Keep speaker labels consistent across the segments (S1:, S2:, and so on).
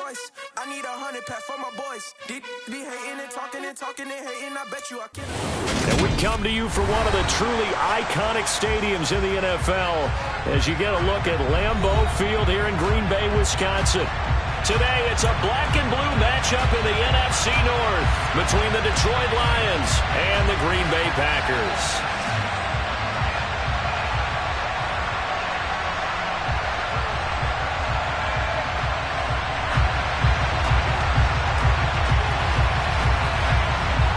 S1: choice. I need 100 pack for my boys. Be hating and talking and talking and hating. I bet you I can.
S2: And we come to you from one of the truly iconic stadiums in the NFL as you get a look at Lambeau Field here in Green Bay, Wisconsin. Today, it's a black and blue matchup in the NFC North between the Detroit Lions and the Green Bay Packers.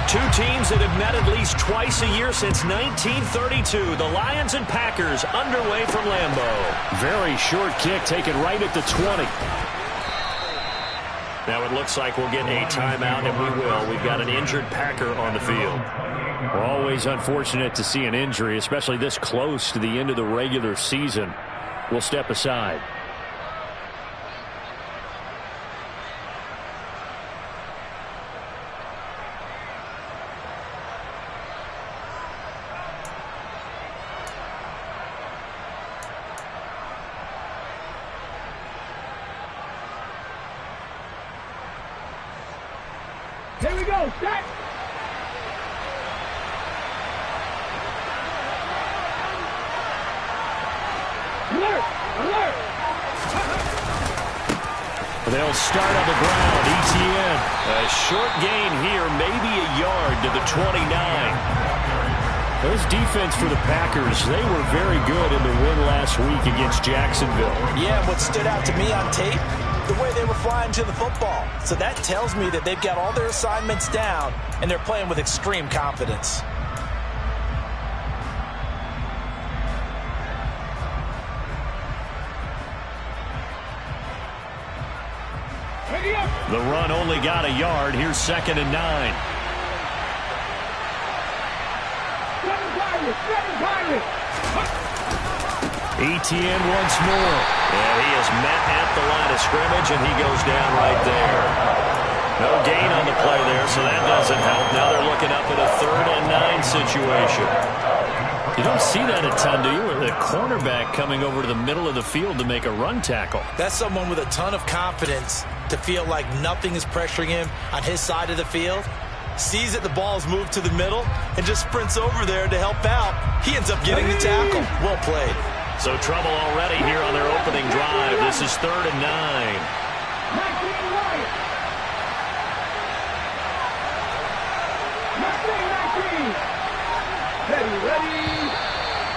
S2: Two teams that have met at least twice a year since 1932. The Lions and Packers underway from Lambeau. Very short kick taken right at the 20. Now it looks like we'll get a timeout, and we will. We've got an injured Packer on the field. We're always unfortunate to see an injury, especially this close to the end of the regular season. We'll step aside.
S3: Here we go, set! Alert! Alert!
S2: They'll start on the ground. ETN. A short gain here, maybe a yard to the 29. Those defense for the Packers, they were very good in the win last week against Jacksonville.
S4: Yeah, what stood out to me on tape, the way they were flying to the football. So that tells me that they've got all their assignments down, and they're playing with extreme confidence.
S2: The run only got a yard. Here's 2nd and 9. ETN once more. And he is met at the line of scrimmage, and he goes down right there. No gain on the play there, so that doesn't help. Now they're looking up at a 3rd and 9 situation. You don't see that a ton, do you? The cornerback coming over to the middle of the field to make a run tackle.
S4: That's someone with a ton of confidence to feel like nothing is pressuring him on his side of the field. Sees that the ball is moved to the middle and just sprints over there to help out. He ends up getting the tackle. Well played.
S2: So trouble already here on their opening drive. This is 3rd and 9.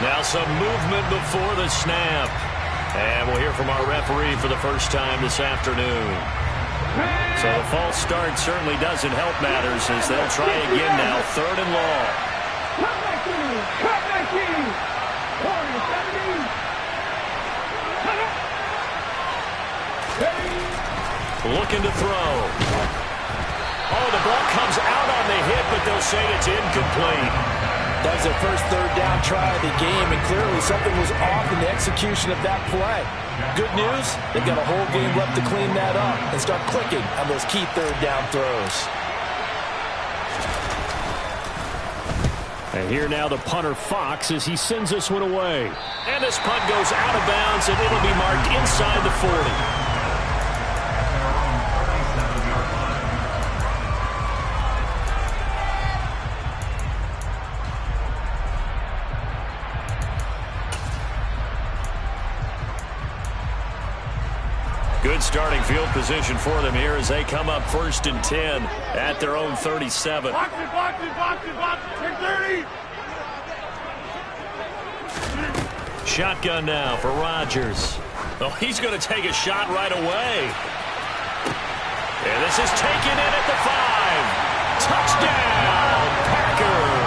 S2: Now some movement before the snap. And we'll hear from our referee for the first time this afternoon. So the false start certainly doesn't help matters as they'll try again now. 3rd and long. Looking to throw. Oh, the ball comes out on the hit, but they'll say it's incomplete.
S4: That was their first 3rd down try of the game, and clearly something was off in the execution of that play. Good news, they've got a whole game left to clean that up and start clicking on those key 3rd down throws.
S2: And here now the punter Fox as he sends this one away. And this punt goes out of bounds, and it'll be marked inside the 40. Good starting field position for them here as they come up 1st and 10 at their own 37.
S3: Box it, box it, box it, box it, 30.
S2: Shotgun now for Rodgers. Oh, he's going to take a shot right away. And this is taken in at the 5. Touchdown, Packers.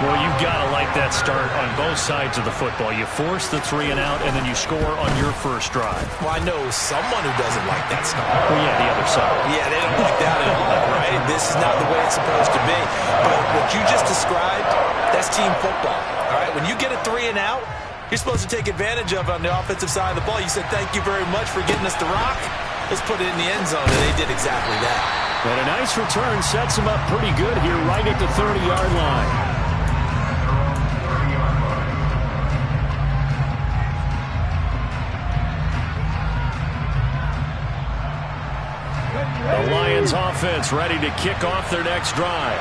S2: Well, you've got to like that start on both sides of the football. You force the 3 and out, and then you score on your first drive.
S4: Well, I know someone who doesn't like that start.
S2: Well, yeah, the other side.
S4: Yeah, they don't like that at all, right? This is not the way it's supposed to be. But what you just described, that's team football, all right? When you get a 3 and out, you're supposed to take advantage of it on the offensive side of the ball. You said, thank you very much for getting us the rock. Let's put it in the end zone, and they did exactly that.
S2: And a nice return sets them up pretty good here right at the 30-yard line. Lions offense ready to kick off their next drive.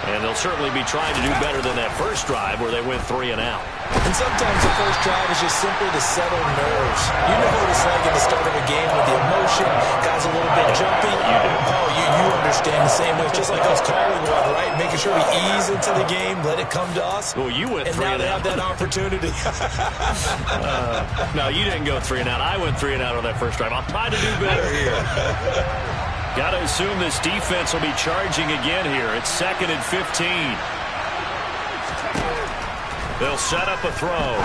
S2: And they'll certainly be trying to do better than that first drive where they went 3 and out.
S4: And sometimes the first drive is just simply to settle nerves. You know what it's like at the start of a game with the emotion, guys a little bit jumpy.
S2: You do.
S4: Oh, you understand the same way. It's just like us calling one, right? Making sure we ease into the game, let it come to us.
S2: Well, you went 3 and out.
S4: And now they have that opportunity.
S2: No, you didn't go 3 and out. I went 3 and out on that first drive. I'll try to do better here. Got to assume this defense will be charging again here. It's 2nd and 15. They'll set up a throw.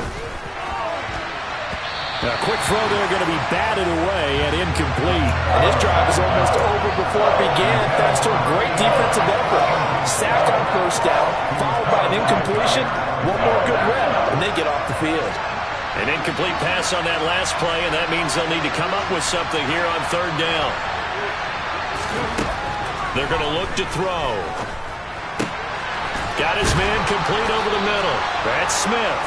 S2: A quick throw there going to be batted away and incomplete.
S4: And this drive is almost over before it began thanks to a great defensive effort. Sack on first down, followed by an incompletion. One more good rep, and they get off the field.
S2: An incomplete pass on that last play, and that means they'll need to come up with something here on 3rd down. They're going to look to throw. Got his man complete over the middle. That's Smith.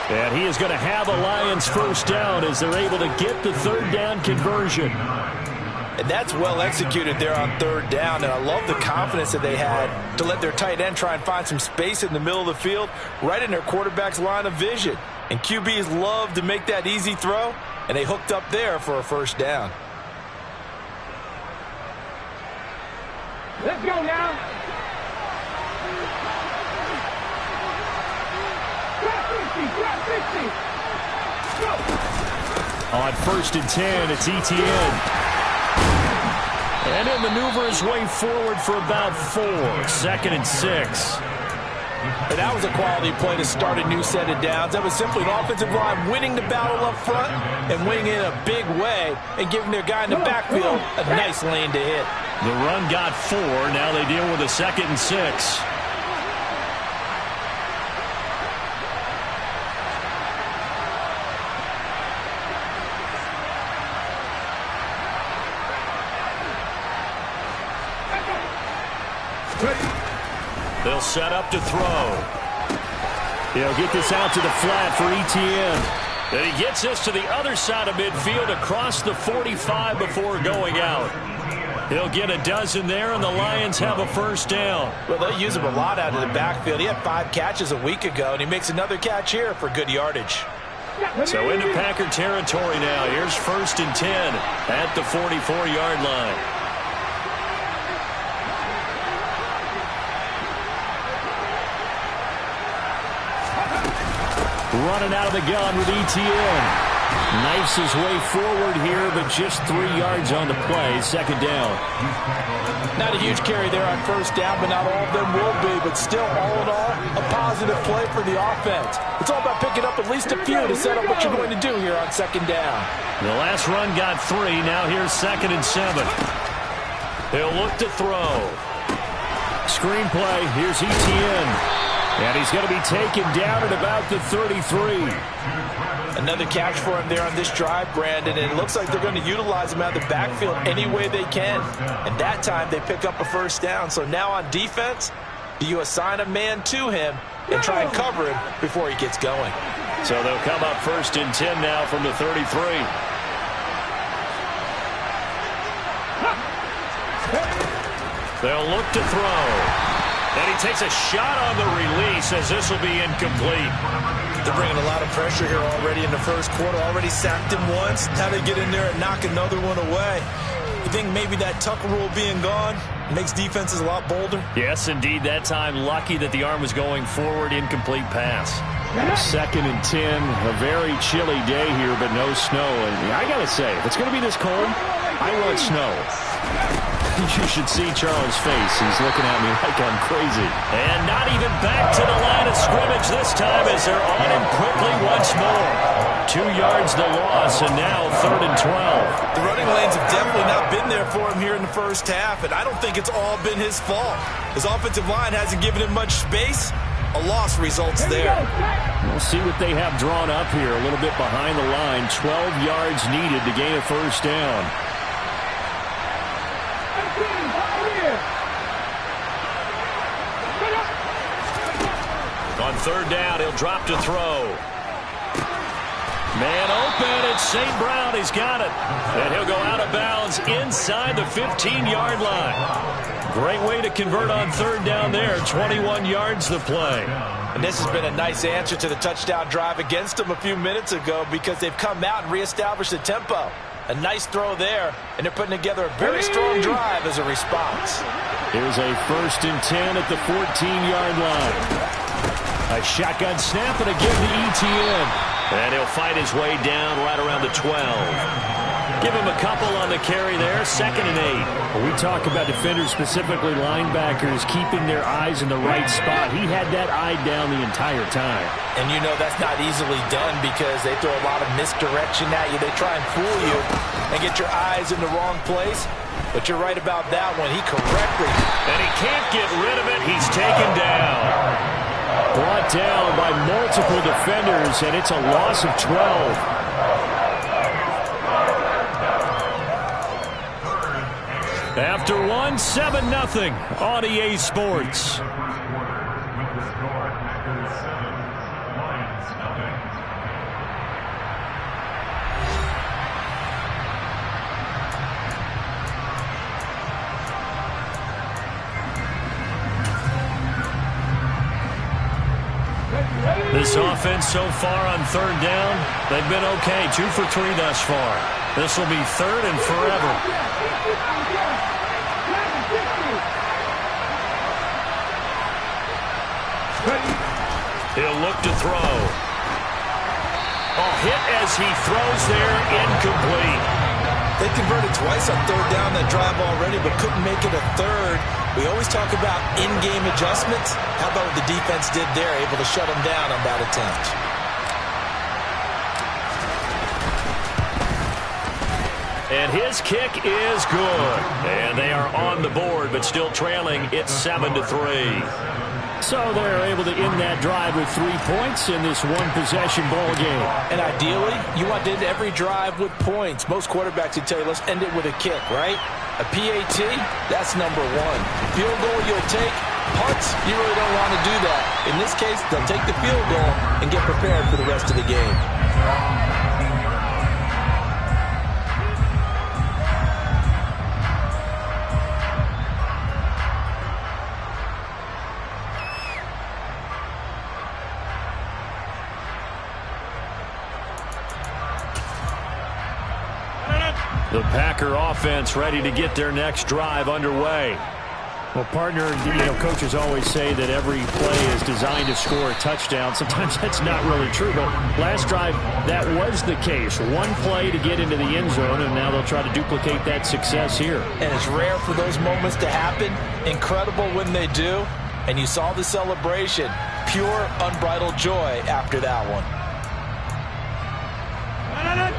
S2: And he is going to have a Lions first down as they're able to get the 3rd down conversion.
S4: And that's well executed there on 3rd down. And I love the confidence that they had to let their tight end try and find some space in the middle of the field, right in their quarterback's line of vision. And QBs love to make that easy throw, and they hooked up there for a first down.
S3: Let's go now. Drop 50. Go.
S2: On 1st and 10, it's Etienne. And he'll maneuver his way forward for about 4. 2nd and 6.
S4: And that was a quality play to start a new set of downs. That was simply an offensive line winning the battle up front and winning in a big way and giving their guy in the backfield a nice lane to hit.
S2: The run got 4. Now they deal with a 2nd and 6. They'll set up to throw. He'll get this out to the flat for Etienne. And he gets this to the other side of midfield across the 45 before going out. He'll get a dozen there, and the Lions have a first down.
S4: Well, they'll use him a lot out of the backfield. He had 5 catches a week ago, and he makes another catch here for good yardage.
S2: So into Packer territory now. Here's 1st and 10 at the 44-yard line. Running out of the gun with Etienne. Knifes his way forward here, but just 3 yards on the play. 2nd down.
S4: Not a huge carry there on first down, but not all of them will be. But still, all in all, a positive play for the offense. It's all about picking up at least a few to set up what you're going to do here on 2nd down.
S2: The last run got 3. Now here's 2nd and 7. He'll look to throw. Screen play. Here's Etienne. And he's going to be taken down at about the 33.
S4: Another catch for him there on this drive, Brandon, and it looks like they're going to utilize him out of the backfield any way they can. And that time they pick up a first down. So now on defense, do you assign a man to him and try and cover him before he gets going?
S2: So they'll come up 1st and 10 now from the 33. They'll look to throw. And he takes a shot on the release as this will be incomplete.
S4: They're bringing a lot of pressure here already in the first quarter. Already sacked him once. Now they get in there and knock another one away. You think maybe that Tucker rule being gone makes defenses a lot bolder?
S2: Yes, indeed. That time, lucky that the arm was going forward. Incomplete pass. 2nd and 10. A very chilly day here, but no snow. And I got to say, if it's going to be this cold, I want snow. You should see Charles' face. He's looking at me like I'm crazy. And not even back to the line of scrimmage this time as they're on him quickly once more. 2 yards the loss, and now 3rd and 12.
S4: The running lanes have definitely not been there for him here in the first half, and I don't think it's all been his fault. His offensive line hasn't given him much space. A loss results there.
S2: We'll see what they have drawn up here. A little bit behind the line. 12 yards needed to gain a first down. On 3rd down, he'll drop to throw. Man open, It's St. Brown. He's got it. And he'll go out of bounds inside the 15-yard line. Great way to convert on third down there. 21 yards to play.
S4: And this has been a nice answer to the touchdown drive against them a few minutes ago because they've come out and reestablished the tempo. A nice throw there, and they're putting together a very strong drive as a response.
S2: Here's a 1st and 10 at the 14-yard line. A shotgun snap and again to Etienne. And he'll fight his way down right around the 12. Give him a couple on the carry there. 2nd and 8.
S5: Well, we talk about defenders, specifically linebackers, keeping their eyes in the right spot. He had that eye down the entire time.
S4: And you know that's not easily done because they throw a lot of misdirection at you. They try and fool you and get your eyes in the wrong place. But you're right about that one. He correctly.
S2: And he can't get rid of it. He's taken down.
S5: Brought down by multiple defenders, and it's a loss of 12.
S2: After one, 7-0 on EA Sports. This offense so far on third down, they've been okay. 2 for 3 thus far. This will be 3rd and forever. He'll look to throw. Hit as he throws there, incomplete.
S4: They converted twice on third down that drive already, but couldn't make it a third. We always talk about in-game adjustments. How about what the defense did there, able to shut them down on that attempt?
S2: And his kick is good. And they are on the board, but still trailing. It's 7-3.
S5: So they're able to end that drive with 3 points in this one-possession ball game.
S4: And ideally, you want to end every drive with points. Most quarterbacks would tell you, let's end it with a kick, right? A PAT, that's number 1. Field goal you'll take. Punts, you really don't want to do that. In this case, they'll take the field goal and get prepared for the rest of the game.
S2: The Packer offense ready to get their next drive underway.
S5: Well, partner, coaches always say that every play is designed to score a touchdown. Sometimes that's not really true, but last drive, that was the case. One play to get into the end zone, and now they'll try to duplicate that success here.
S4: And it's rare for those moments to happen. Incredible when they do. And you saw the celebration. Pure, unbridled joy after that one.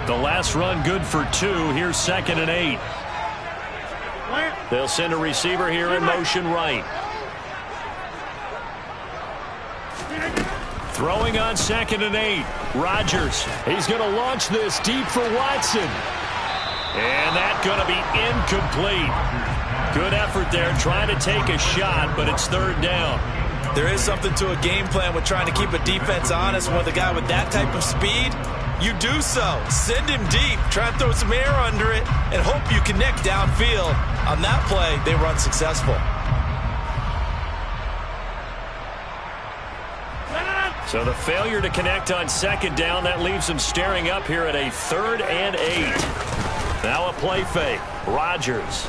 S2: The last run good for 2. Here's 2nd and 8. They'll send a receiver here in motion right. Throwing on 2nd and 8. Rodgers. He's going to launch this deep for Watson. And that's going to be incomplete. Good effort there trying to take a shot, but it's 3rd down.
S4: There is something to a game plan with trying to keep a defense honest. With a guy with that type of speed, you do so. Send him deep. Try and throw some air under it and hope you connect downfield. On that play, they were unsuccessful.
S2: So the failure to connect on 2nd down, that leaves them staring up here at a 3rd and 8. Now a play fake. Rodgers.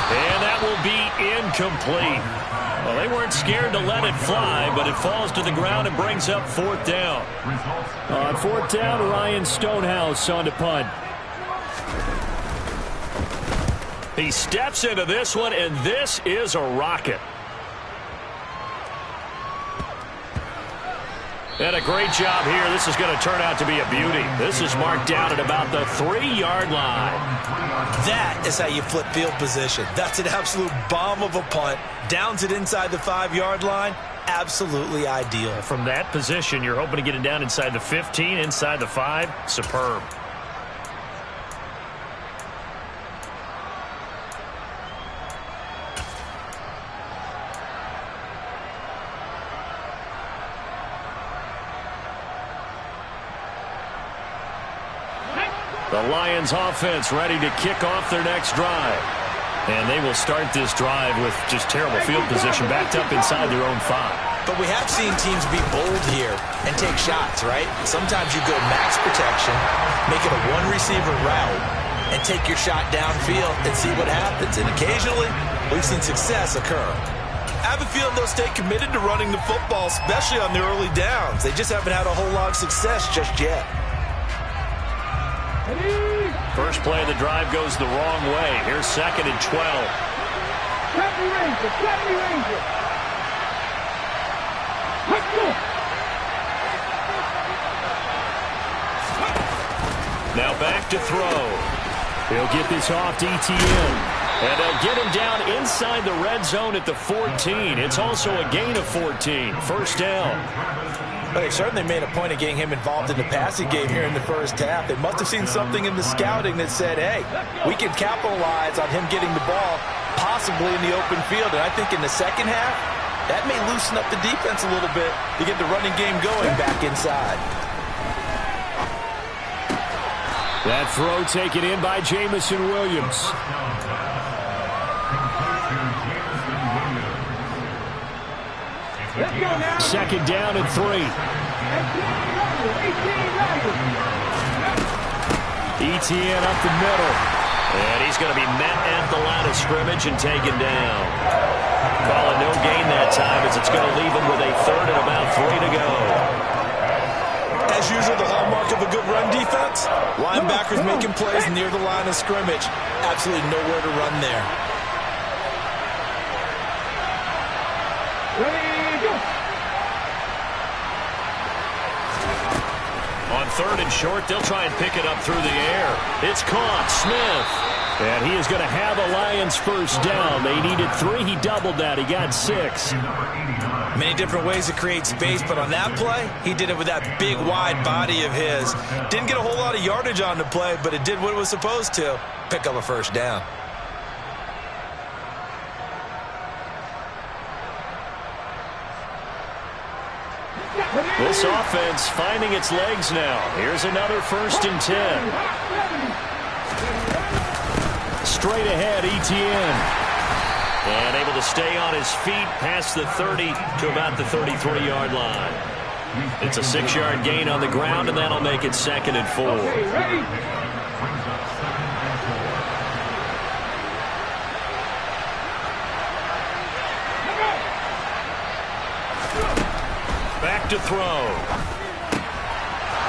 S2: And that will be incomplete. Well, they weren't scared to let it fly, but it falls to the ground and brings up 4th down.
S5: On 4th down, Ryan Stonehouse on to punt.
S2: He steps into this one, and this is a rocket. And a great job here. This is going to turn out to be a beauty. This is marked down at about the 3-yard line.
S4: That is how you flip field position. That's an absolute bomb of a punt. Downs it inside the 5-yard line. Absolutely ideal.
S2: From that position, you're hoping to get it down inside the 15, inside the 5. Superb.
S5: The Lions offense ready to kick off their next drive. And they will start this drive with just terrible field position, backed up inside their own 5.
S4: But we have seen teams be bold here and take shots, right? Sometimes you go max protection, make it a one-receiver route, and take your shot downfield and see what happens. And occasionally, we've seen success occur. I have a feeling they'll stay committed to running the football, especially on the early downs. They just haven't had a whole lot of success just yet.
S5: First play of the drive goes the wrong way. Here's 2nd and 12.
S3: Happy Ranger, Happy Ranger. Let's go.
S5: Now back to throw. He'll get this off to ETN. And they'll get him down inside the red zone at the 14. It's also a gain of 14. First down.
S4: But they certainly made a point of getting him involved in the passing game here in the first half. They must have seen something in the scouting that said, hey, we can capitalize on him getting the ball possibly in the open field. And I think in the second half, that may loosen up the defense a little bit to get the running game going back inside.
S5: That throw taken in by Jameson Williams. Second down and 3. ETN up the middle.
S2: And he's going to be met at the line of scrimmage and taken down. Calling no gain that time as it's going to leave him with a 3rd and about 3 to go.
S4: As usual, the hallmark of a good run defense, linebackers making plays near the line of scrimmage. Absolutely nowhere to run there.
S5: On 3rd and short, they'll try and pick it up through the air. It's caught. Smith. And he is going to have a Lions first down. They needed 3. He doubled that. He got 6.
S4: Many different ways to create space, but on that play, he did it with that big, wide body of his. Didn't get a whole lot of yardage on the play, but it did what it was supposed to. Pick up a first down.
S5: This offense finding its legs now. Here's another 1st and 10. Straight ahead, ETN. And able to stay on his feet past the 30 to about the 33-yard line. It's a 6-yard gain on the ground, and that'll make it 2nd and 4. Back to throw.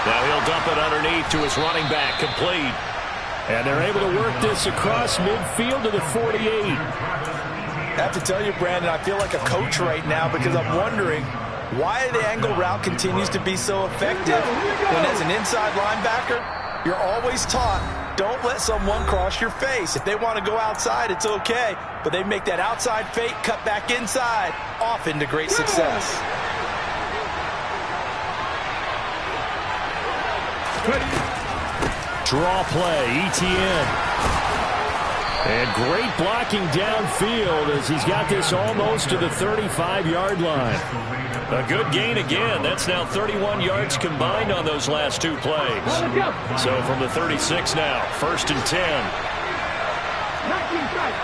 S5: Now he'll dump it underneath to his running back, complete. And they're able to work this across midfield to the 48.
S4: I have to tell you, Brandon, I feel like a coach right now because I'm wondering why the angle route continues to be so effective when as an inside linebacker, you're always taught, don't let someone cross your face. If they want to go outside, it's okay. But they make that outside fake, cut back inside, often to great success.
S5: Draw play, ETN. And great blocking downfield as he's got this almost to the 35-yard line. A good gain again. That's now 31 yards combined on those last 2 plays. So from the 36 now, 1st and 10.
S3: 19 tight.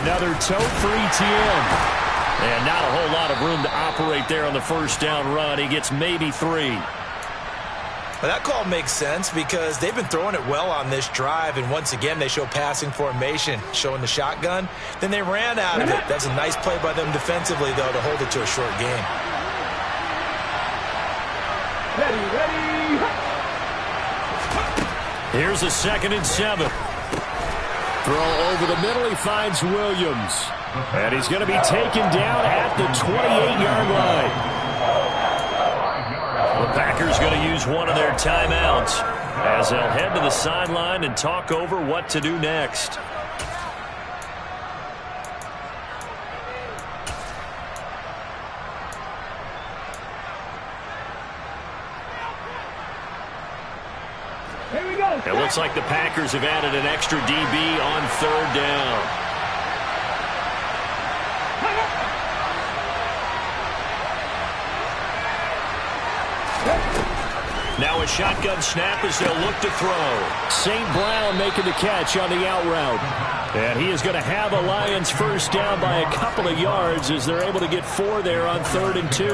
S5: Another tote for ETN. And not a whole lot of room to operate there on the first down run. He gets maybe 3.
S4: Well, that call makes sense because they've been throwing it well on this drive, and once again they show passing formation, showing the shotgun. Then they ran out of it. That's a nice play by them defensively, though, to hold it to a short game.
S3: Ready.
S5: Here's a 2nd and 7. Throw over the middle. He finds Williams. And he's going to be taken down at the 28-yard line. The Packers going to use one of their timeouts as they'll head to the sideline and talk over what to do next.
S3: Here we go.
S5: It looks like the Packers have added an extra DB on 3rd down.
S2: shotgun snap as they'll look to throw.
S5: St. Brown making the catch on the out route. And he is going to have a Lions first down by a couple of yards as they're able to get 4 there on 3rd and 2.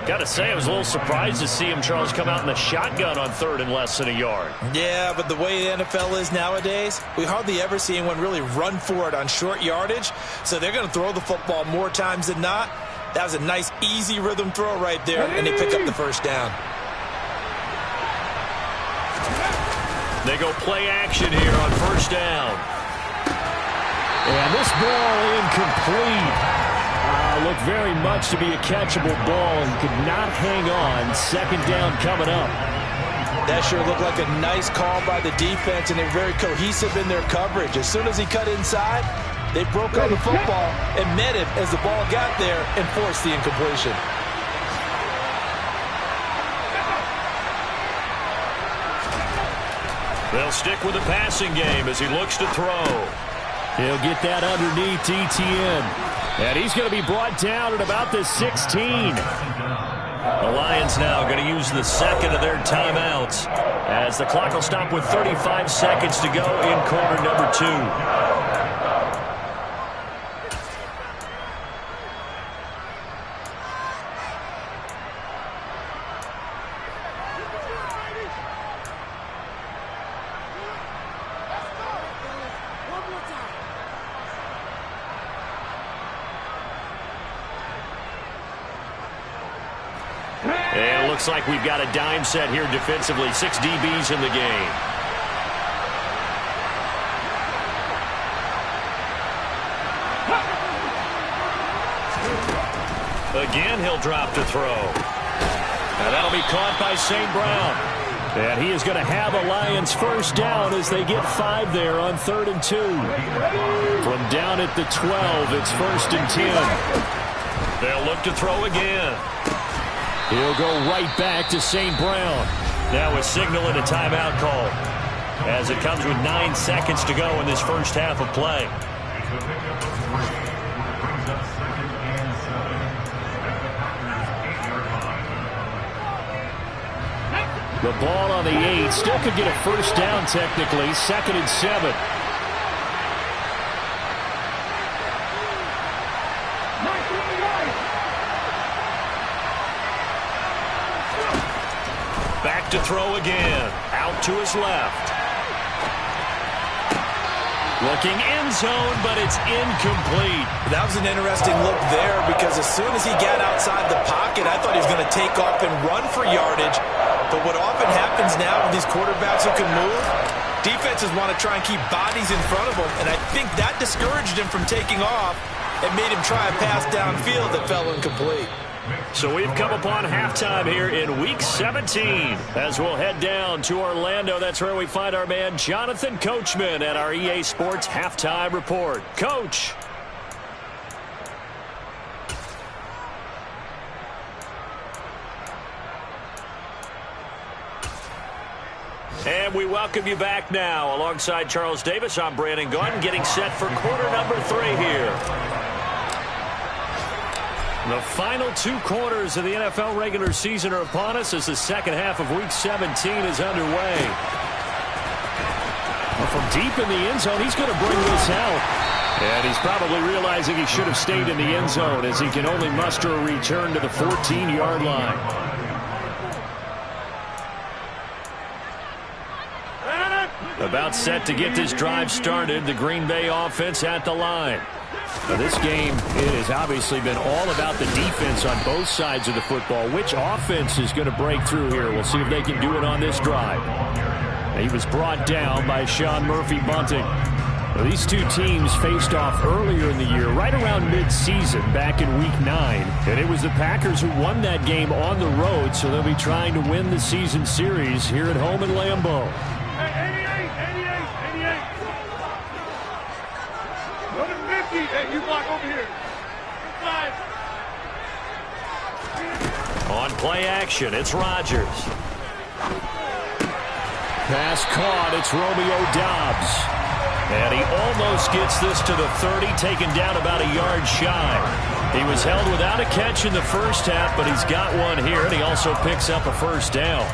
S2: Got to say, I was a little surprised to see him, Charles, come out in the shotgun on 3rd and less than a yard.
S4: Yeah, but the way the NFL is nowadays, we hardly ever see anyone really run for it on short yardage. So they're going to throw the football more times than not. That was a nice, easy rhythm throw right there, and they pick up the first down.
S2: They go play action here on first down.
S5: And this ball incomplete. Looked very much to be a catchable ball. He could not hang on. 2nd down coming up.
S4: That sure looked like a nice call by the defense, and they're very cohesive in their coverage. As soon as he cut inside, they broke on the football and met him as the ball got there and forced the incompletion.
S2: They'll stick with the passing game as he looks to throw.
S5: He'll get that underneath Etienne. And he's going to be brought down at about the 16.
S2: The Lions now going to use the second of their timeouts as the clock will stop with 35 seconds to go in quarter number 2. And it looks like we've got a dime set here defensively. 6 DBs in the game. Again, he'll drop to throw. Now that'll be caught by St. Brown.
S5: And he is going to have a Lions first down as they get 5 there on 3rd and 2. From down at the 12, it's 1st and 10.
S2: They'll look to throw again.
S5: He'll go right back to St. Brown.
S2: Now a signal and a timeout call as it comes with 9 seconds to go in this first half of play.
S5: The ball on the 8. Still could get a first down technically. 2nd and 7.
S2: Back to throw again. Out to his left. Looking end zone, but it's incomplete.
S4: That was an interesting look there because as soon as he got outside the pocket, I thought he was going to take off and run for yardage. But what often happens now with these quarterbacks who can move, defenses want to try and keep bodies in front of them, and I think that discouraged him from taking off and made him try a pass downfield that fell incomplete.
S2: So we've come upon halftime here in Week 17. As we'll head down to Orlando, that's where we find our man Jonathan Coachman at our EA Sports Halftime Report. Coach. And we welcome you back now. Alongside Charles Davis, I'm Brandon Gaudin, getting set for quarter number 3 here. The final 2 quarters of the NFL regular season are upon us as the second half of Week 17 is underway. Well, from deep in the end zone, he's going to bring this out. And he's probably realizing he should have stayed in the end zone as he can only muster a return to the 14-yard line. About set to get this drive started, the Green Bay offense at the line. Now, this game has obviously been all about the defense on both sides of the football. Which offense is going to break through here? We'll see if they can do it on this drive. Now, he was brought down by Sean Murphy-Bunting. Now, these two teams faced off earlier in the year, right around mid-season, back in Week 9. And it was the Packers who won that game on the road, so they'll be trying to win the season series here at home in Lambeau.
S3: Hey, you block over here. Inside.
S2: On play action, it's Rodgers.
S5: Pass caught, it's Romeo Doubs.
S2: And he almost gets this to the 30, taken down about a yard shy. He was held without a catch in the first half, but he's got one here, and he also picks up a first down.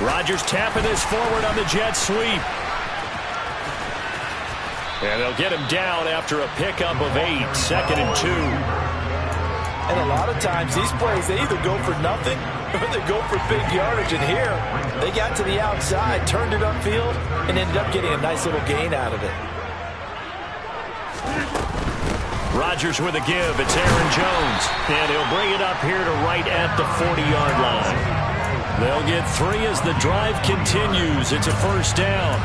S5: Rodgers tapping this forward on the jet sweep. And they'll get him down after a pickup of 8, 2nd and 2.
S4: And a lot of times these plays, they either go for nothing or they go for big yardage. And here, they got to the outside, turned it upfield, and ended up getting a nice little gain out of it.
S5: Rodgers with a give. It's Aaron Jones. And he'll bring it up here to right at the 40-yard line. They'll get 3 as the drive continues. It's a first down.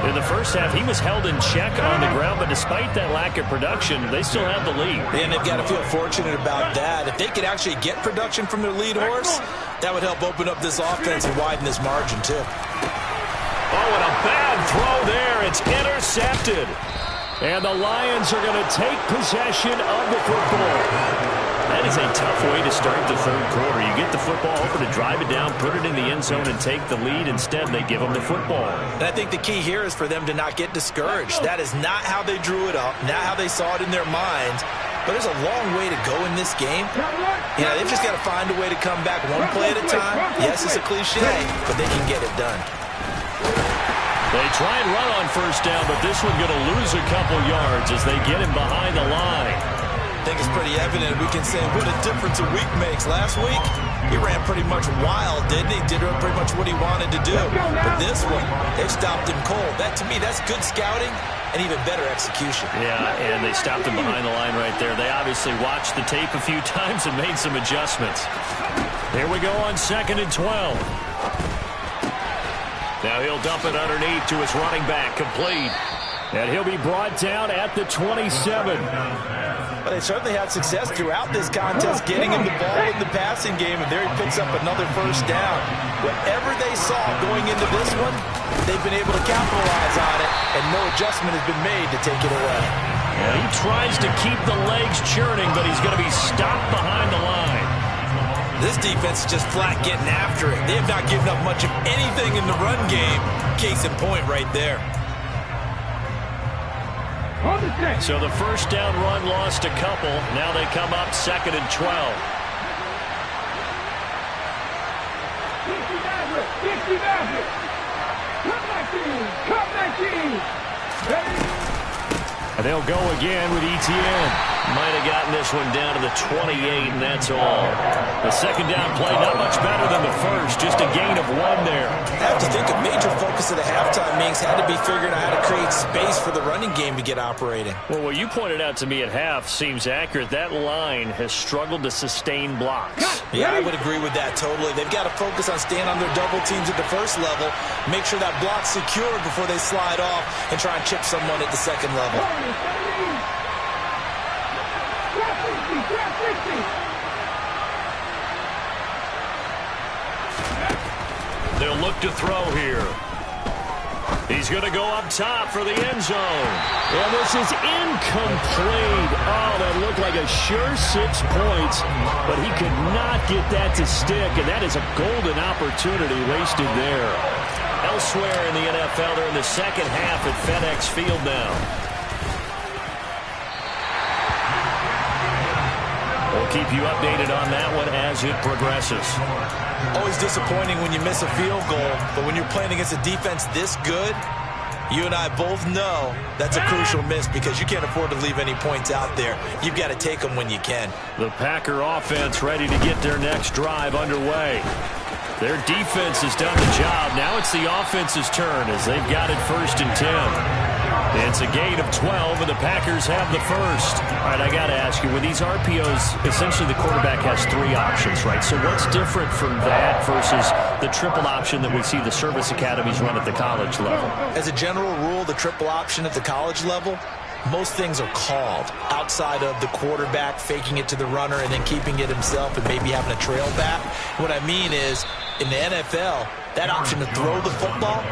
S5: In the first half, he was held in check on the ground, but despite that lack of production, they still have the lead.
S4: And they've got to feel fortunate about that. If they could actually get production from their lead horse, that would help open up this offense and widen this margin, too.
S5: Oh, and a bad throw there. It's intercepted. And the Lions are going to take possession of the football. That is a tough way to start the third quarter. You get the football over to drive it down, put it in the end zone, and take the lead. Instead, they give them the football.
S4: And I think the key here is for them to not get discouraged. That is not how they drew it up, not how they saw it in their minds. But there's a long way to go in this game. Yeah, they've just got to find a way to come back one play at a time. Yes, it's a cliche, but they can get it done.
S5: They try and run on first down, but this one going to lose a couple yards as they get him behind the line.
S4: I think it's pretty evident. We can say what a difference a week makes. Last week, he ran pretty much wild, didn't he? Did pretty much what he wanted to do. But this one, they've stopped him cold. That, to me, that's good scouting and even better execution.
S5: Yeah, and they stopped him behind the line right there. They obviously watched the tape a few times and made some adjustments. Here we go on 2nd and 12. Now he'll dump it underneath to his running back, complete. And he'll be brought down at the 27.
S4: But they certainly had success throughout this contest getting him the ball in the passing game, and there he picks up another first down. Whatever they saw going into this one, they've been able to capitalize on it, and no adjustment has been made to take it away.
S5: And he tries to keep the legs churning, but he's going to be stopped behind the line.
S4: This defense is just flat getting after it. They have not given up much of anything in the run game. Case in point right there.
S5: So the first down run lost a couple. Now they come up 2nd and 12. And they'll go again with Etienne. Might have gotten this one down to the 28, and that's all. The second down play, not much better than the first. Just a gain of 1 there.
S4: I have to think a major focus of the halftime meetings had to be figuring out how to create space for the running game to get operating.
S5: Well, what you pointed out to me at half seems accurate. That line has struggled to sustain blocks.
S4: Yeah, I would agree with that totally. They've got to focus on staying on their double teams at the first level, make sure that block's secured before they slide off and try and chip someone at the second level.
S5: They'll look to throw here. He's going to go up top for the end zone. And this is incomplete. Oh, that looked like a sure 6 points, but he could not get that to stick, and that is a golden opportunity wasted there. Elsewhere in the NFL, they're in the second half at FedEx Field now. We'll keep you updated on that one as it progresses.
S4: Always disappointing when you miss a field goal, but when you're playing against a defense this good, you and I both know that's a crucial miss because you can't afford to leave any points out there. You've got to take them when you can.
S5: The Packer offense ready to get their next drive underway. Their defense has done the job. Now it's the offense's turn as they've got it 1st and 10. It's a gain of 12, and the Packers have the first. All right, I got to ask you, with these RPOs, essentially the quarterback has 3 options, right? So what's different from that versus the triple option that we see the service academies run at the college level?
S4: As a general rule, the triple option at the college level, most things are called outside of the quarterback faking it to the runner and then keeping it himself and maybe having a trail back. What I mean is, in the NFL, that option to throw the football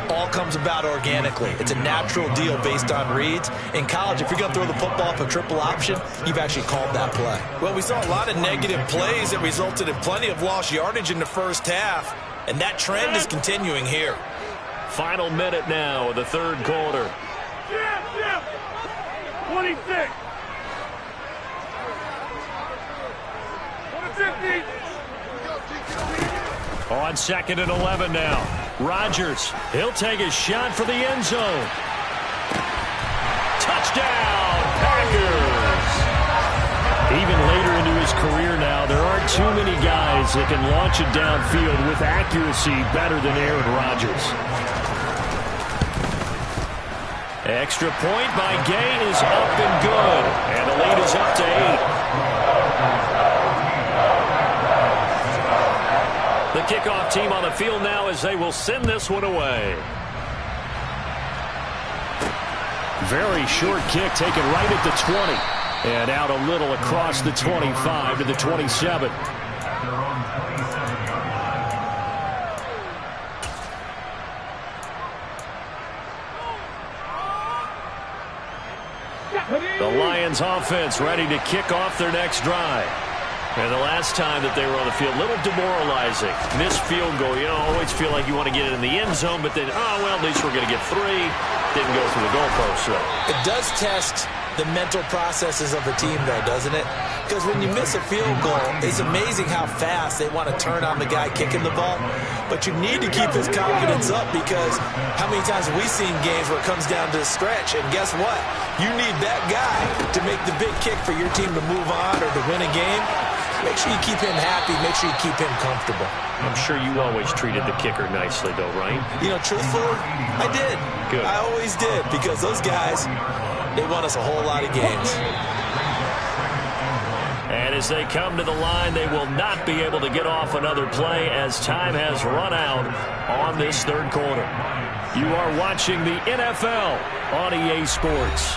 S4: all comes about organically. It's a natural deal based on reads. In college, if you're going to throw the football up a triple option, you've actually called that play. Well, we saw a lot of negative plays that resulted in plenty of lost yardage in the first half, and that trend is continuing here.
S5: Final minute now of the third quarter.
S3: 26. 150.
S5: On 2nd and 11 now. Rodgers, he'll take a shot for the end zone. Touchdown, Packers! Even later into his career now, there aren't too many guys that can launch it downfield with accuracy better than Aaron Rodgers. Extra point by Gay is up and good. And the lead is up to 8. The kickoff team on the field now as they will send this one away. Very short kick taken right at the 20. And out a little across the 25 to the 27. The Lions offense ready to kick off their next drive. And the last time that they were on the field, a little demoralizing. Missed field goal. You always feel like you want to get it in the end zone, but then, at least we're going to get 3. Didn't go through the goalpost, so.
S4: It does test the mental processes of the team, though, doesn't it? Because when you miss a field goal, it's amazing how fast they want to turn on the guy kicking the ball. But you need to keep his confidence up, because how many times have we seen games where it comes down to a stretch, and guess what? You need that guy to make the big kick for your team to move on or to win a game. Make sure you keep him happy. Make sure you keep him comfortable.
S5: I'm sure you always treated the kicker nicely, though, right?
S4: You know, truthfully, I did.
S5: Good.
S4: I always did, because those guys, they won us a whole lot of games.
S5: And as they come to the line, they will not be able to get off another play as time has run out on this third quarter. You are watching the NFL on EA Sports.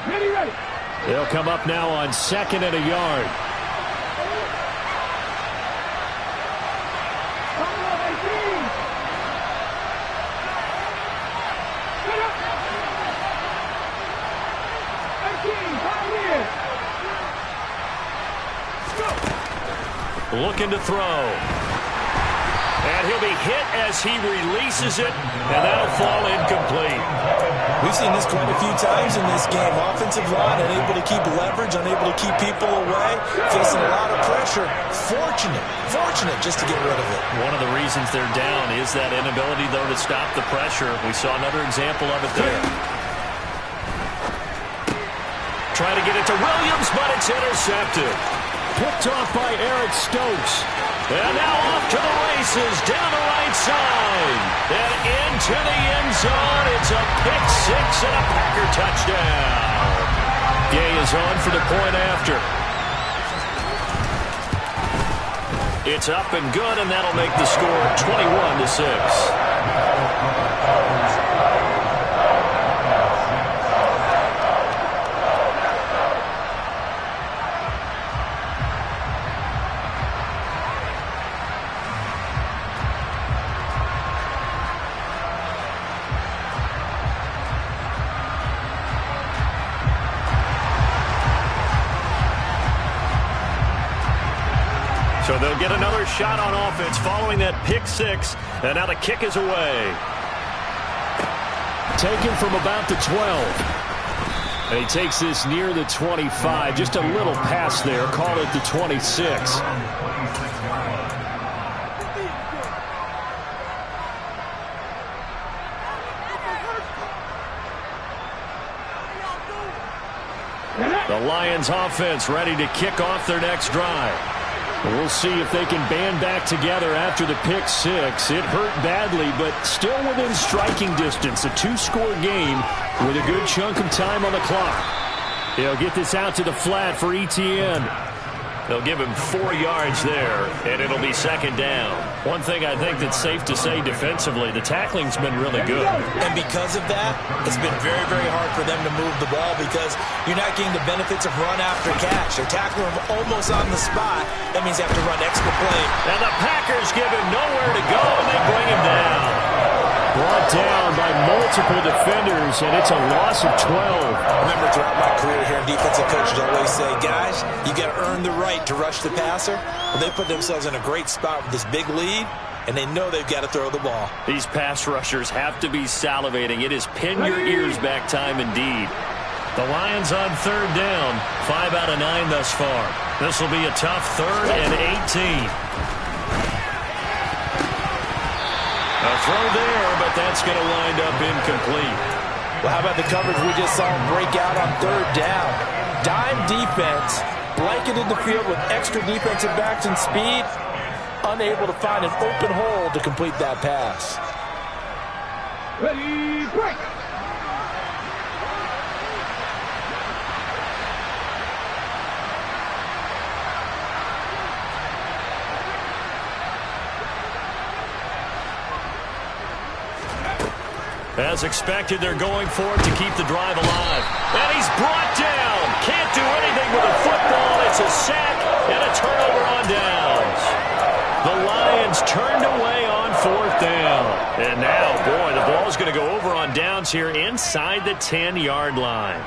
S3: Ready.
S5: They'll come up now on 2nd and a yard. Looking to throw. And he'll be hit as he releases it, and that'll fall incomplete.
S4: We've seen this quite a few times in this game. Offensive line unable to keep leverage, unable to keep people away, facing a lot of pressure. Fortunate just to get rid of it.
S5: One of the reasons they're down is that inability, though, to stop the pressure. We saw another example of it there. Try to get it to Williams, but it's intercepted. Picked off by Eric Stokes. And now off to the races, down the right side. And into the end zone. It's a pick 6 and a Packer touchdown. Gay is on for the point after. It's up and good, and that'll make the score 21-6. So they'll get another shot on offense following that pick 6, and now the kick is away. Taken from about the 12. And he takes this near the 25. Just a little pass there. Call it the 26. The Lions offense ready to kick off their next drive. We'll see if they can band back together after the pick 6. It hurt badly, but still within striking distance. A 2-score game with a good chunk of time on the clock. They'll get this out to the flat for Etienne. They'll give him 4 yards there, and it'll be 2nd down. One thing I think that's safe to say defensively, the tackling's been really good.
S4: And because of that, it's been very, very hard for them to move the ball because you're not getting the benefits of run after catch. They're tackling him almost on the spot. That means they have to run extra play.
S5: And the Packers give him nowhere to go, and they bring him down. Brought down by multiple defenders, and it's a loss of 12.
S4: Remember, throughout my career here, defensive coaches always say, guys, you got to earn the right to rush the passer. Well, they put themselves in a great spot with this big lead, and they know they've got to throw the ball.
S5: These pass rushers have to be salivating. It is pin your ears back time indeed.
S2: The Lions on third down. 5 out of 9 thus far. This will be a tough 3rd and 18. A throw there, but that's going to wind up incomplete.
S4: Well, how about the coverage we just saw him break out on 3rd down? Dime defense, blanketed the field with extra defensive backs and speed, unable to find an open hole to complete that pass.
S3: Ready, break.
S2: As expected, they're going for it to keep the drive alive. And he's brought down. Can't do anything with a football. It's a sack and a turnover on downs. The Lions turned away on 4th down. And now, boy, the ball's going to go over on downs here inside the 10-yard line.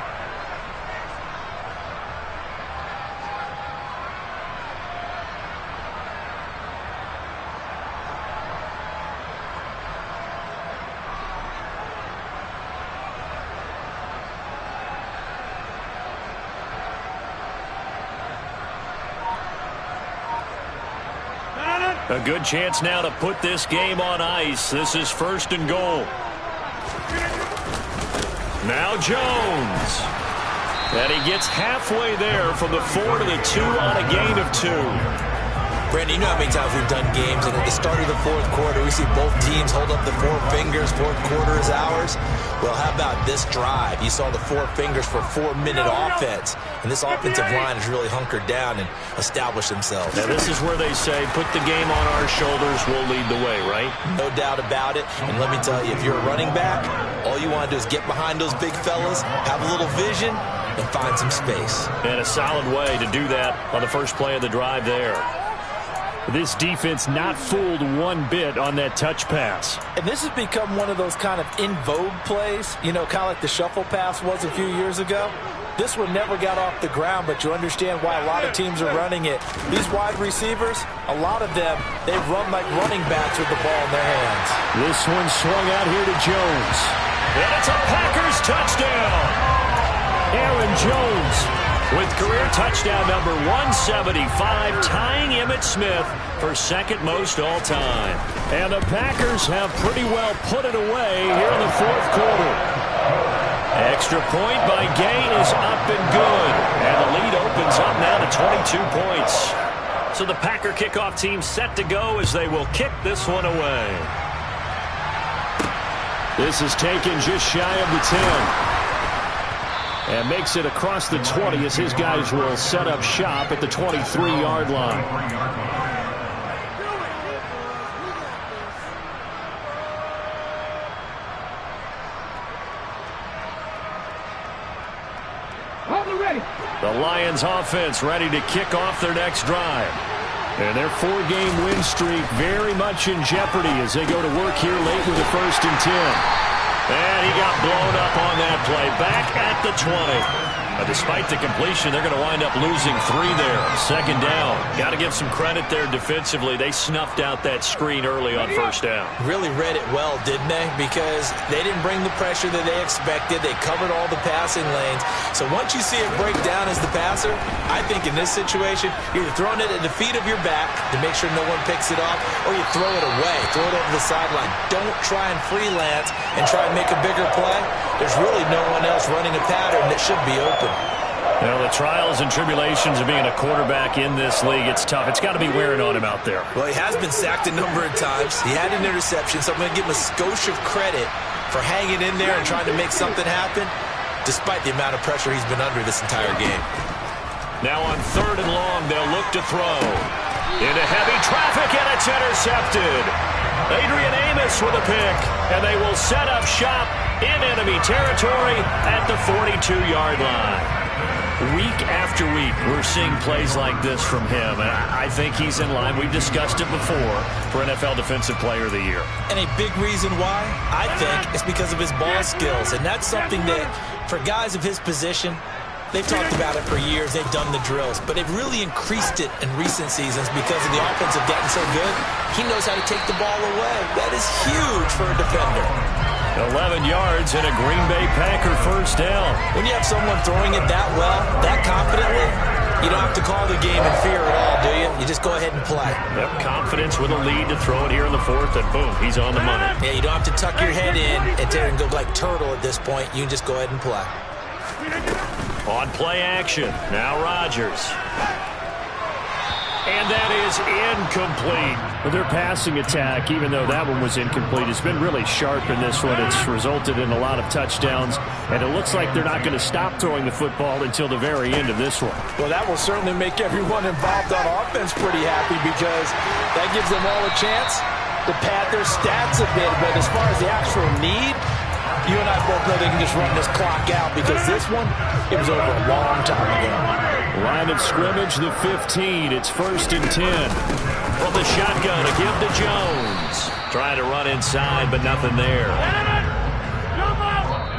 S2: A good chance now to put this game on ice. This is 1st and goal. Now Jones. And he gets halfway there from the 4 to the 2 on a gain of 2.
S4: Brandon, you know how many times we've done games, and at the start of the 4th quarter, we see both teams hold up the 4 fingers, 4th quarter is ours. Well, how about this drive? You saw the 4 fingers for 4-minute offense, and this offensive line has really hunkered down and established themselves.
S2: Now, this is where they say, put the game on our shoulders, we'll lead the way, right?
S4: No doubt about it, and let me tell you, if you're a running back, all you want to do is get behind those big fellas, have a little vision, and find some space.
S2: And a solid way to do that on the first play of the drive there.
S5: This defense not fooled one bit on that touch pass.
S4: And this has become one of those kind of in vogue plays, you know, kind of like the shuffle pass was a few years ago. This one never got off the ground, but you understand why a lot of teams are running it. These wide receivers, a lot of them, they run like running backs with the ball in their hands.
S5: This one swung out here to Jones.
S2: And it's a Packers touchdown.
S5: Aaron Jones
S2: with career touchdown number 175, tying Emmitt Smith for 2nd most all time.
S5: And the Packers have pretty well put it away here in the 4th quarter.
S2: Extra point by Gain is up and good. And the lead opens up now to 22 points. So the Packer kickoff team set to go as they will kick this one away.
S5: This is taken just shy of the 10. And makes it across the 20 as his guys will set up shop at the 23-yard line.
S2: The Lions offense ready to kick off their next drive.
S5: And their 4-game win streak very much in jeopardy as they go to work here late with a 1st and 10.
S2: And he got blown up on that play. Back at the 20. Despite the completion, they're going to wind up losing 3 there. 2nd down. Got to give some credit there defensively. They snuffed out that screen early on 1st down.
S4: Really read it well, didn't they? Because they didn't bring the pressure that they expected. They covered all the passing lanes. So once you see it break down as the passer, I think in this situation, you're either throwing it at the feet of your back to make sure no one picks it off, or you throw it away. Throw it over the sideline. Don't try and freelance and try and make a bigger play. There's really no one else running a pattern that should be open.
S2: Well, the trials and tribulations of being a quarterback in this league, it's tough. It's got to be wearing on him out there.
S4: Well, he has been sacked a number of times. He had an interception, so I'm going to give him a skosh of credit for hanging in there and trying to make something happen, despite the amount of pressure he's been under this entire game.
S2: Now on 3rd and long, they'll look to throw. Into heavy traffic, and it's intercepted. Adrian Amos with a pick, and they will set up shop in enemy territory at the 42-yard line. Week after week, we're seeing plays like this from him, and I think he's in line. We've discussed it before for NFL Defensive Player of the Year.
S4: And a big reason why, I think, is because of his ball skills, and that's something that, for guys of his position, they've talked about it for years. They've done the drills, but they've really increased it in recent seasons because of the offense have gotten so good. He knows how to take the ball away. That is huge for a defender.
S2: 11 yards and a Green Bay Packer first down.
S4: When you have someone throwing it that well, that confidently, you don't have to call the game in fear at all, do you? You just go ahead and play.
S2: Yep, confidence with a lead to throw it here in the fourth, and boom, he's on the money.
S4: Yeah, you don't have to tuck your head in and go like turtle at this point. You can just go ahead and play.
S2: On play action, now Rodgers. And that is incomplete.
S5: But their passing attack, even though that one was incomplete, has been really sharp in this one. It's resulted in a lot of touchdowns, and it looks like they're not going to stop throwing the football until the very end of this one.
S4: Well, that will certainly make everyone involved on offense pretty happy because that gives them all a chance to pad their stats a bit. But as far as the actual need, you and I both know they can just run this clock out because this one, it was over a long time ago.
S5: Line of scrimmage, the 15. It's 1st and 10.
S2: From the shotgun to give to Jones. Trying to run inside, but nothing there.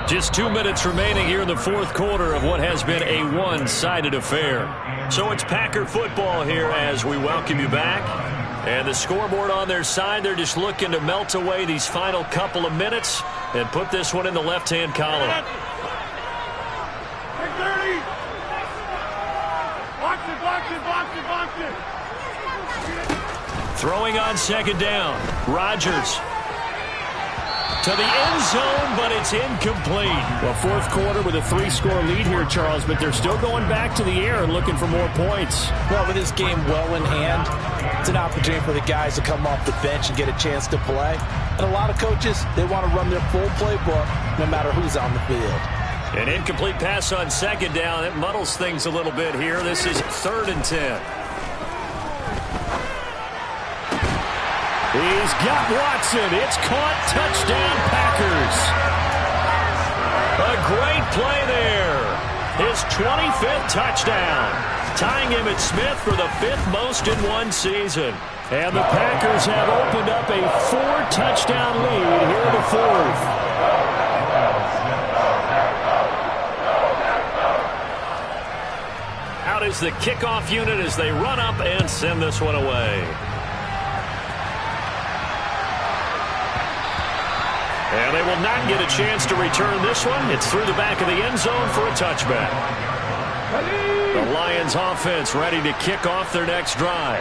S2: Just 2 minutes remaining here in the fourth quarter of what has been a one-sided affair. So it's Packer football here as we welcome you back. And the scoreboard on their side, they're just looking to melt away these final couple of minutes and put this one in the left-hand column. Throwing on second down. Rodgers to the end zone, but it's incomplete.
S5: Well, fourth quarter with a 3-score lead here, Charles, but they're still going back to the air and looking for more points.
S4: Well, with this game well in hand, it's an opportunity for the guys to come off the bench and get a chance to play. And a lot of coaches, they want to run their full playbook no matter who's on the field.
S2: An incomplete pass on second down. It muddles things a little bit here. This is 3rd and 10.
S5: He's got Watson. It's caught. Touchdown, Packers.
S2: A great play there. His 25th touchdown. Tying him at Smith for the 5th most in one season.
S5: And the Packers have opened up a 4-touchdown lead here in the fourth.
S2: Out is the kickoff unit as they run up and send this one away. And they will not get a chance to return this one. It's through the back of the end zone for a touchback. The Lions offense ready to kick off their next drive.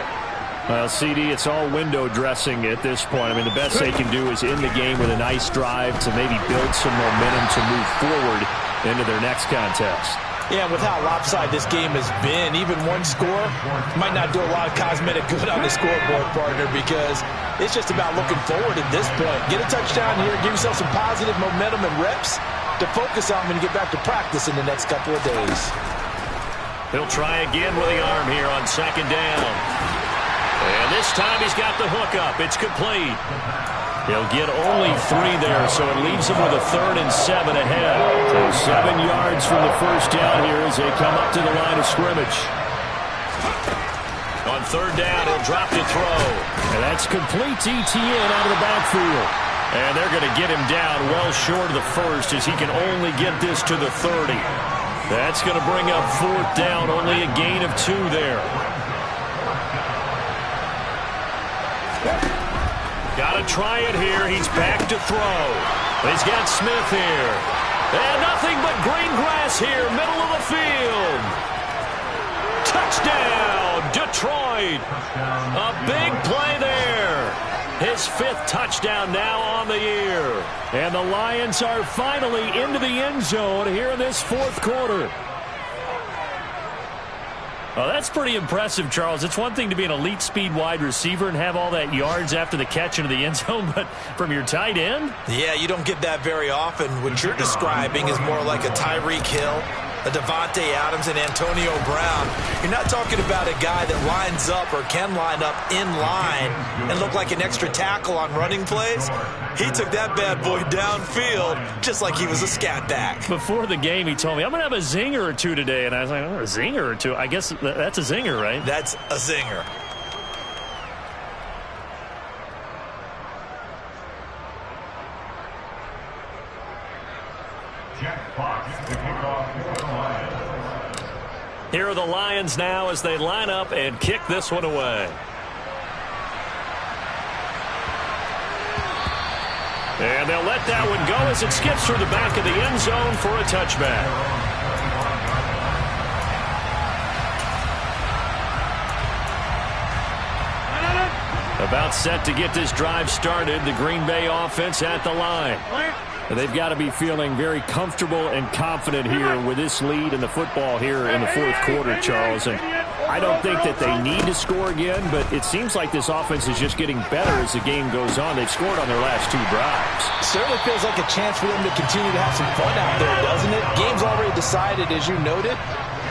S5: Well, CD, it's all window dressing at this point. I mean, the best they can do is end the game with a nice drive to maybe build some momentum to move forward into their next contest.
S4: Yeah, with how lopsided this game has been, even one score might not do a lot of cosmetic good on the scoreboard, partner, because it's just about looking forward at this point. Get a touchdown here, give yourself some positive momentum and reps to focus on when you get back to practice in the next couple of days.
S2: He'll try again with the arm here on second down. And this time he's got the hook up. It's complete. He'll get only 3 there, so it leaves him with a 3rd and 7 ahead.
S5: So 7 yards from the first down here as they come up to the line of scrimmage.
S2: On 3rd down, he'll drop to throw.
S5: And that's complete ETN out of the backfield.
S2: And they're going to get him down well short of the first as he can only get this to the 30. That's going to bring up 4th down, only a gain of 2 there. Got to try it here. He's back to throw. He's got Smith here. And nothing but green grass here, middle of the field. Touchdown, Detroit. A big play there. His 5th touchdown now on the year.
S5: And the Lions are finally into the end zone here in this fourth quarter.
S2: Oh, that's pretty impressive, Charles. It's one thing to be an elite speed wide receiver and have all that yards after the catch into the end zone, but from your tight end?
S4: Yeah, you don't get that very often. What you're describing is more like a Tyreek Hill, a Devontae Adams, and Antonio Brown. You're not talking about a guy that lines up or can line up in line and look like an extra tackle on running plays. He took that bad boy downfield just like he was a scat back.
S2: Before the game, he told me, I'm going to have a zinger or two today. And I was like, oh, a zinger or two? I guess that's a zinger, right?
S4: That's a zinger.
S2: Here are the Lions now as they line up and kick this one away.
S5: And they'll let that one go as it skips through the back of the end zone for a touchback. About set to get this drive started, the Green Bay offense at the line. They've got to be feeling very comfortable and confident here with this lead in the football here in the fourth quarter, Charles. And I don't think that they need to score again, but it seems like this offense is just getting better as the game goes on. They've scored on their last 2 drives.
S4: Certainly feels like a chance for them to continue to have some fun out there, doesn't it? Game's already decided, as you noted.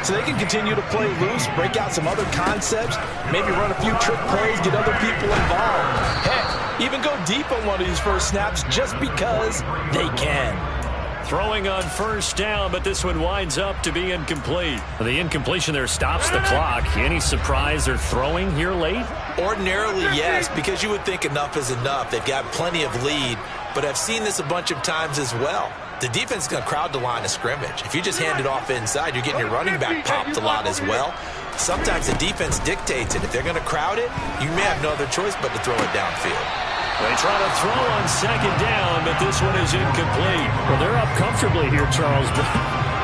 S4: So they can continue to play loose, break out some other concepts, maybe run a few trick plays, get other people involved. Heck, even go deep on one of these first snaps just because they can.
S5: Throwing on first down, but this one winds up to be incomplete. The incompletion there stops the clock. Any surprise they're throwing here late?
S4: Ordinarily, yes, because you would think enough is enough. They've got plenty of lead, but I've seen this a bunch of times as well. The defense is going to crowd the line of scrimmage. If you just hand it off inside, you're getting your running back popped a lot as well. Sometimes the defense dictates it. If they're going to crowd it, you may have no other choice but to throw it downfield.
S5: They try to throw on second down, but this one is incomplete. Well, they're up comfortably here, Charles, but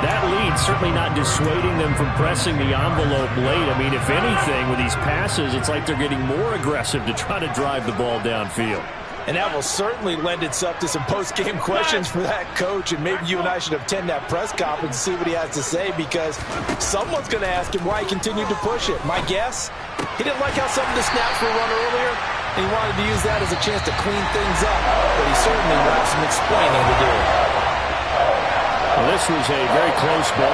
S5: that lead certainly not dissuading them from pressing the envelope late. I mean, if anything, with these passes, it's like they're getting more aggressive to try to drive the ball downfield.
S4: And that will certainly lend itself to some post-game questions for that coach, and maybe you and I should attend that press conference and see what he has to say, because someone's going to ask him why he continued to push it. My guess, he didn't like how some of the snaps were run earlier, and he wanted to use that as a chance to clean things up, but he certainly will have some explaining to do.
S5: Well, this was a very close ball.